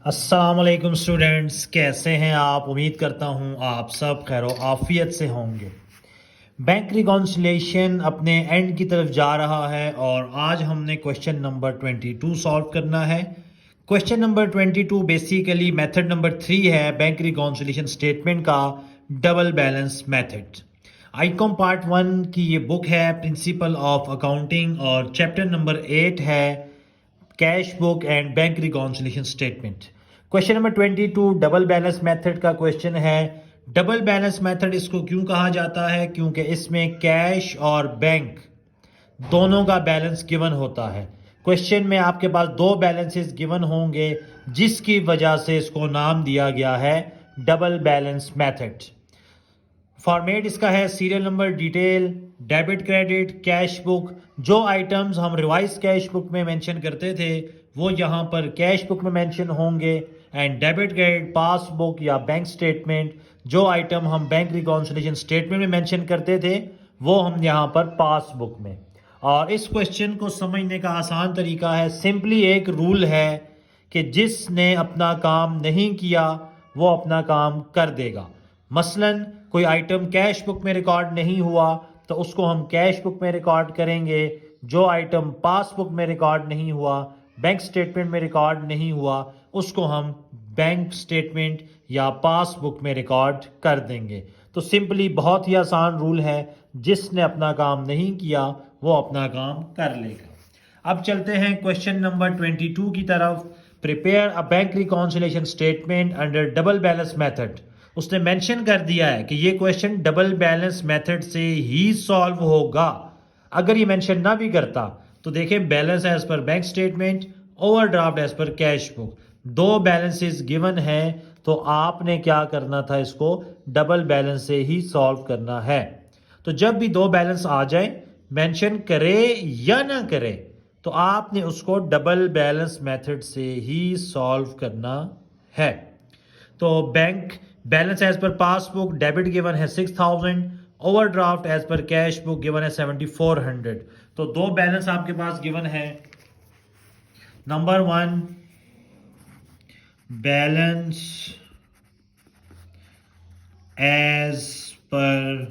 अस्सलाम वालेकुम स्टूडेंट्स, कैसे हैं आप। उम्मीद करता हूं आप सब खैर आफियत से होंगे। बैंक रिकॉन्सिलेशन अपने एंड की तरफ जा रहा है और आज हमने क्वेश्चन नंबर 22 सॉल्व करना है। Question number 22 basically method number 3 है बैंक रिकॉन्सिलेशन स्टेटमेंट का double balance method. Icom part 1 की ये बुक है प्रिंसिपल ऑफ अकाउंटिंग और चैप्टर नंबर 8 है cash book and bank reconciliation statement. Question number 22 double balance method का क्वेश्चन है। Double balance method इसको क्यों कहा जाता है? क्योंकि इसमें कैश और बैंक दोनों का बैलेंस गिवन होता है। क्वेश्चन में आपके पास दो बैलेंसेस गिवन होंगे जिसकी वजह से इसको नाम दिया गया है डबल बैलेंस मेथड। फॉर्मेट इसका है serial number, detail, debit, credit, cash book. जो आइटम्स हम रिवाइज कैश बुक में मेंशन करते थे वो यहाँ पर कैश बुक में मेंशन होंगे। एंड डेबिट, क्रेडिट, पासबुक या बैंक स्टेटमेंट, जो आइटम हम बैंक रिकॉन्सिलेशन स्टेटमेंट में मेंशन करते थे वो हम यहाँ पर पासबुक में। और इस क्वेश्चन को समझने का आसान तरीका है, सिंपली एक रूल है कि जिसने अपना काम नहीं किया वो अपना काम कर देगा। मसलन कोई आइटम कैश बुक में रिकॉर्ड नहीं हुआ तो उसको हम कैश बुक में रिकॉर्ड करेंगे। जो आइटम पासबुक में रिकॉर्ड नहीं हुआ, बैंक स्टेटमेंट में रिकॉर्ड नहीं हुआ, उसको हम बैंक स्टेटमेंट या पासबुक में रिकॉर्ड कर देंगे। तो सिंपली बहुत ही आसान रूल है, जिसने अपना काम नहीं किया वो अपना काम कर लेगा। अब चलते हैं क्वेश्चन नंबर 22 की तरफ। Prepare a bank reconciliation statement under double balance method. उसने मेंशन कर दिया है कि ये क्वेश्चन डबल बैलेंस मेथड से ही सॉल्व होगा। अगर ये मेंशन ना भी करता तो देखें, balance as per bank statement, overdraft as पर कैश बुक, दो बैलेंसेस गिवन है तो आपने क्या करना था, इसको डबल बैलेंस से ही सॉल्व करना है। तो जब भी दो बैलेंस आ जाए, मेंशन करे या ना करे, तो आपने उसको डबल बैलेंस मेथड से ही सॉल्व करना है। तो bank balance as per passbook debit given है 6000, ओवरड्राफ्ट एज पर कैश बुक गिवन है 7400। तो दो बैलेंस आपके पास गिवन है। Number 1 balance as per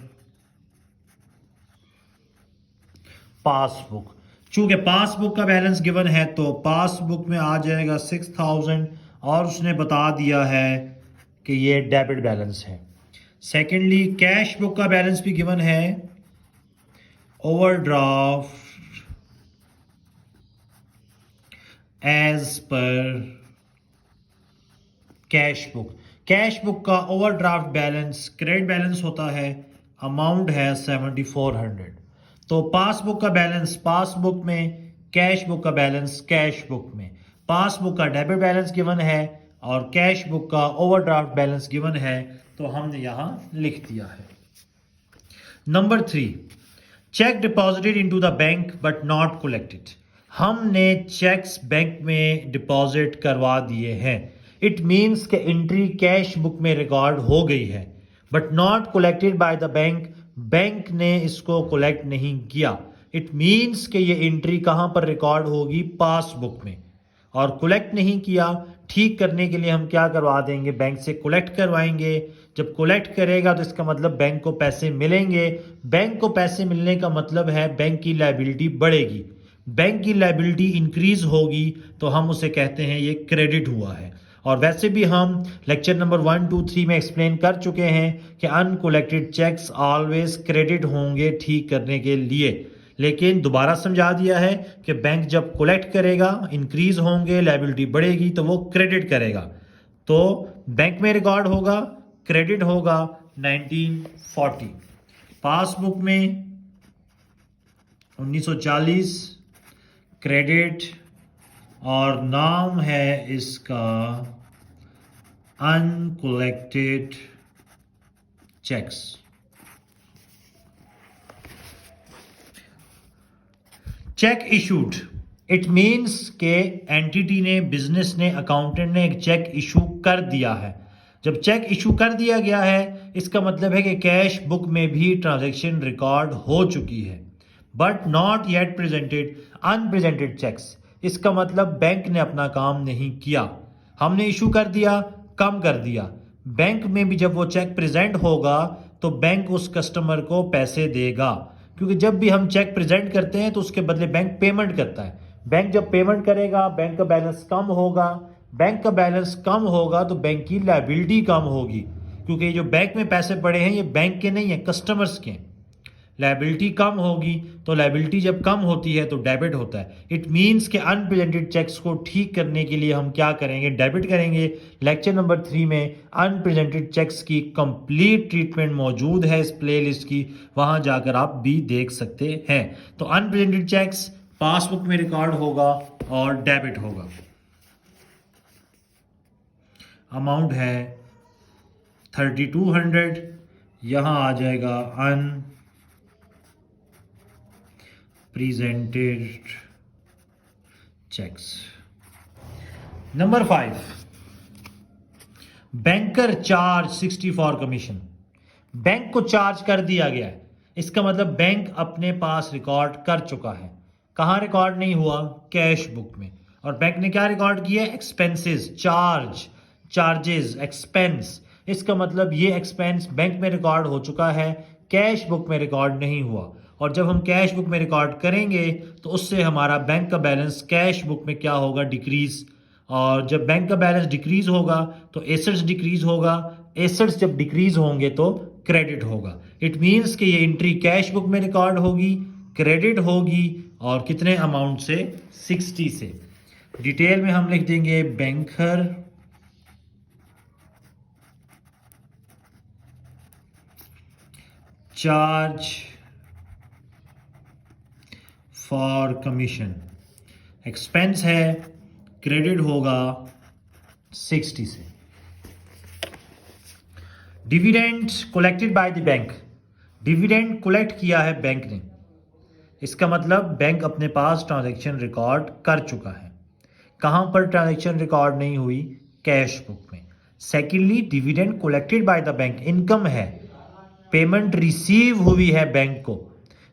passbook. चूंकि पासबुक का बैलेंस गिवन है तो पासबुक में आ जाएगा 6000 और उसने बता दिया है कि ये डेबिट बैलेंस है। सेकेंडली कैश बुक का बैलेंस भी गिवन है, ओवरड्राफ्ट एज पर कैश बुक। कैश बुक का ओवरड्राफ्ट बैलेंस क्रेडिट बैलेंस होता है, अमाउंट है 7400। तो पासबुक का बैलेंस पासबुक में, कैश बुक का बैलेंस कैश बुक में। पासबुक का डेबिट बैलेंस गिवन है और कैश बुक का ओवरड्राफ्ट बैलेंस गिवन है, तो हमने यहां लिख दिया है। Number 3 cheque deposited into the bank but not collected. हमने चेक्स बैंक में डिपॉजिट करवा दिए हैं। इट मीन्स के एंट्री कैश बुक में रिकॉर्ड हो गई है but not collected by the bank. Bank ने इसको कलेक्ट नहीं किया। इट मीन्स के ये एंट्री कहां पर रिकॉर्ड होगी? पासबुक में। और कलेक्ट नहीं किया, ठीक करने के लिए हम क्या करवा देंगे? बैंक से कलेक्ट करवाएंगे। जब कलेक्ट करेगा तो इसका मतलब बैंक को पैसे मिलेंगे। बैंक को पैसे मिलने का मतलब है बैंक की लायबिलिटी बढ़ेगी। बैंक की लायबिलिटी इंक्रीज होगी तो हम उसे कहते हैं ये क्रेडिट हुआ है। और वैसे भी हम लेक्चर नंबर 1, 2, 3 में एक्सप्लेन कर चुके हैं कि अनकलेक्टेड चेक्स ऑलवेज क्रेडिट होंगे ठीक करने के लिए। लेकिन दोबारा समझा दिया है कि बैंक जब कलेक्ट करेगा इंक्रीज होंगे, लायबिलिटी बढ़ेगी तो वो क्रेडिट करेगा। तो बैंक में रिकॉर्ड होगा, क्रेडिट होगा 1940। पासबुक में 1940 क्रेडिट और नाम है इसका uncollected cheques. Cheque issued, it means के एंटिटी ने, बिजनेस ने, अकाउंटेंट ने एक चेक इशू कर दिया है। जब चेक इशू कर दिया गया है इसका मतलब है कि कैश बुक में भी ट्रांजैक्शन रिकॉर्ड हो चुकी है। But not yet presented unpresented cheques, इसका मतलब बैंक ने अपना काम नहीं किया। हमने इशू कर दिया, कम कर दिया। बैंक में भी जब वो चेक प्रेजेंट होगा तो बैंक उस कस्टमर को पैसे देगा, क्योंकि जब भी हम चेक प्रेजेंट करते हैं तो उसके बदले बैंक पेमेंट करता है। बैंक जब पेमेंट करेगा, बैंक का बैलेंस कम होगा। बैंक का बैलेंस कम होगा तो बैंक की लायबिलिटी कम होगी, क्योंकि जो बैंक में पैसे पड़े हैं ये बैंक के नहीं है, कस्टमर्स के हैं। लायबिलिटी कम होगी, तो लायबिलिटी जब कम होती है तो डेबिट होता है। इट मीन्स के अनप्रेजेंटेड चेक्स को ठीक करने के लिए हम क्या करेंगे, डेबिट करेंगे। लेक्चर नंबर 3 में अनप्रेजेंटेड चेक्स की कंप्लीट ट्रीटमेंट मौजूद है इस प्लेलिस्ट की, वहां जाकर आप भी देख सकते हैं। तो अनप्रेजेंटेड चेक्स पासबुक में रिकॉर्ड होगा और डेबिट होगा। अमाउंट है 3200, यहां आ जाएगा unpresented cheques. Number 5, banker charge 60 for commission. Bank को चार्ज कर दिया गया है, इसका मतलब बैंक अपने पास रिकॉर्ड कर चुका है। कहां रिकॉर्ड नहीं हुआ? कैश बुक में। और बैंक ने क्या रिकॉर्ड किया? Expenses, charges, expense. इसका मतलब ये एक्सपेंस बैंक में रिकॉर्ड हो चुका है, कैश बुक में रिकॉर्ड नहीं हुआ। और जब हम कैश बुक में रिकॉर्ड करेंगे तो उससे हमारा बैंक का बैलेंस कैश बुक में क्या होगा? डिक्रीज। और जब बैंक का बैलेंस डिक्रीज होगा तो एसेट्स डिक्रीज होगा, एसेट्स जब डिक्रीज होंगे तो क्रेडिट होगा। इट मीन्स कि ये एंट्री कैश बुक में रिकॉर्ड होगी, क्रेडिट होगी, और कितने अमाउंट से? 60 से। डिटेल में हम लिख देंगे banker charge for commission, expense है, क्रेडिट होगा 60 से। Dividend collected by the bank, dividend collect किया है बैंक ने, इसका मतलब बैंक अपने पास ट्रांजैक्शन रिकॉर्ड कर चुका है। कहां पर ट्रांजैक्शन रिकॉर्ड नहीं हुई? कैश बुक में। Secondly, dividend collected by the bank, income है, पेमेंट रिसीव हुई है बैंक को,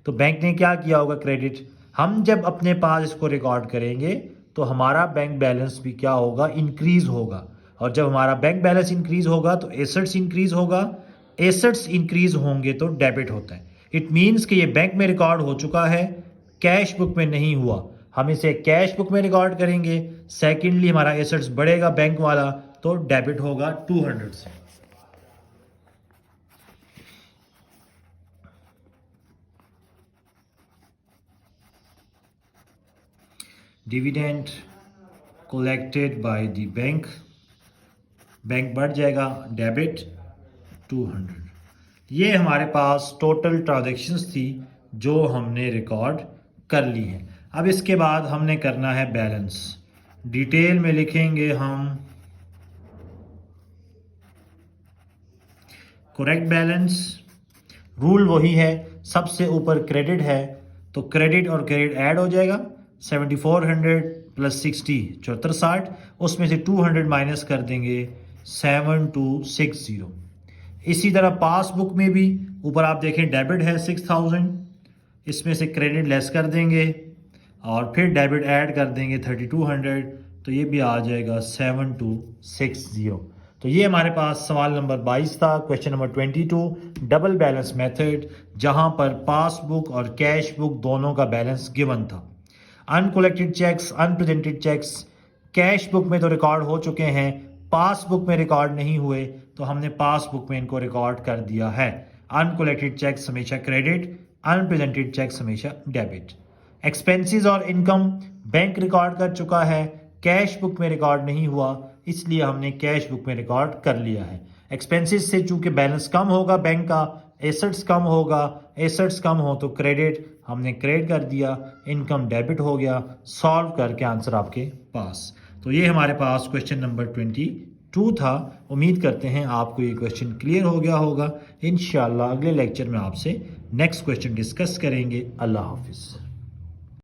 तो बैंक ने क्या किया होगा? क्रेडिट। हम जब अपने पास इसको रिकॉर्ड करेंगे तो हमारा बैंक बैलेंस भी क्या होगा? इंक्रीज होगा। और जब हमारा बैंक बैलेंस इंक्रीज होगा तो एसेट्स इंक्रीज होगा, एसेट्स इंक्रीज होंगे तो डेबिट होता है। इट मीन्स कि ये बैंक में रिकॉर्ड हो चुका है, कैश बुक में नहीं हुआ। हम इसे कैश बुक में रिकॉर्ड करेंगे। सेकेंडली, हमारा एसेट्स बढ़ेगा बैंक वाला, तो डेबिट होगा 200 से। Dividend collected by the bank, bank बढ़ जाएगा, डेबिट 200। ये हमारे पास टोटल ट्रांजैक्शंस थी जो हमने रिकॉर्ड कर ली हैं। अब इसके बाद हमने करना है बैलेंस। डिटेल में लिखेंगे हम करेक्ट बैलेंस। रूल वही है, सबसे ऊपर क्रेडिट है तो क्रेडिट और क्रेडिट ऐड हो जाएगा। 7400 प्लस 60 7460, उसमें से 200 माइनस कर देंगे 7260। इसी तरह पासबुक में भी ऊपर आप देखें डेबिट है 6000, इसमें से क्रेडिट लेस कर देंगे और फिर डेबिट ऐड कर देंगे 3200, तो ये भी आ जाएगा 7260। तो ये हमारे पास सवाल नंबर 22 था। Question number 22, double balance method, जहां पर पासबुक और कैश बुक दोनों का बैलेंस गिवन था। Uncollected cheques, unpresented cheques cash book में तो रिकॉर्ड हो चुके हैं, पासबुक में रिकॉर्ड नहीं हुए, तो हमने पासबुक में इनको रिकॉर्ड कर दिया है। अनकलेक्टेड चेक्स हमेशा क्रेडिट, अनप्रेजेंटेड चेक्स हमेशा डेबिट। एक्सपेंसेस और इनकम बैंक रिकॉर्ड कर चुका है, कैश बुक में रिकॉर्ड नहीं हुआ, इसलिए हमने कैश बुक में रिकॉर्ड कर लिया है। एक्सपेंसेस से चूंकि बैलेंस कम होगा बैंक का, एसेट्स कम होगा, एसेट्स कम हो तो क्रेडिट, हमने क्रेडिट कर दिया, इनकम डेबिट हो गया। सॉल्व करके आंसर आपके पास। तो ये हमारे पास क्वेश्चन नंबर 22 था। उम्मीद करते हैं आपको ये क्वेश्चन क्लियर हो गया होगा। इंशाल्लाह अगले लेक्चर में आपसे नेक्स्ट क्वेश्चन डिस्कस करेंगे। अल्लाह हाफिज़।